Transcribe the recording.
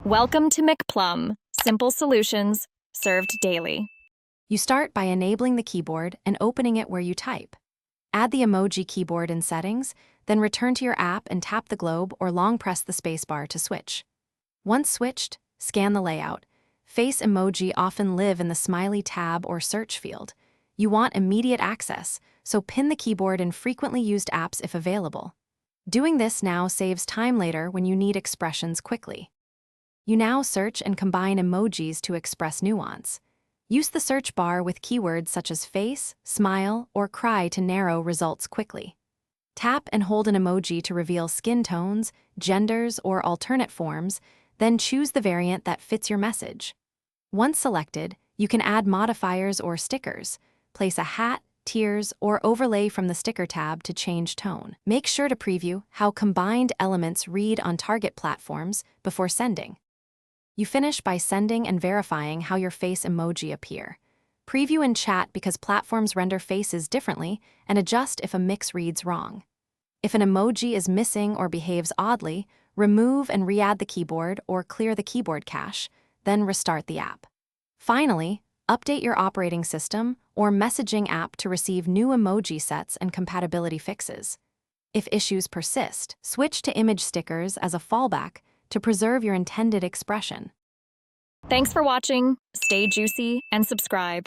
Welcome to McPlum, simple solutions served daily. You start by enabling the keyboard and opening it where you type. Add the emoji keyboard in settings, then return to your app and tap the globe or long press the spacebar to switch. Once switched, scan the layout. Face emoji often live in the smiley tab or search field. You want immediate access, so pin the keyboard in frequently used apps if available. Doing this now saves time later when you need expressions quickly. You now search and combine emojis to express nuance. Use the search bar with keywords such as face, smile, or cry to narrow results quickly. Tap and hold an emoji to reveal skin tones, genders, or alternate forms, then choose the variant that fits your message. Once selected, you can add modifiers or stickers. Place a hat, tears, or overlay from the sticker tab to change tone. Make sure to preview how combined elements read on target platforms before sending. You finish by sending and verifying how your face emoji appear. Preview in chat because platforms render faces differently and adjust if a mix reads wrong. If an emoji is missing or behaves oddly, remove and re-add the keyboard or clear the keyboard cache, then restart the app. Finally, update your operating system or messaging app to receive new emoji sets and compatibility fixes. If issues persist, switch to image stickers as a fallback to preserve your intended expression. Thanks for watching. Stay juicy and subscribe.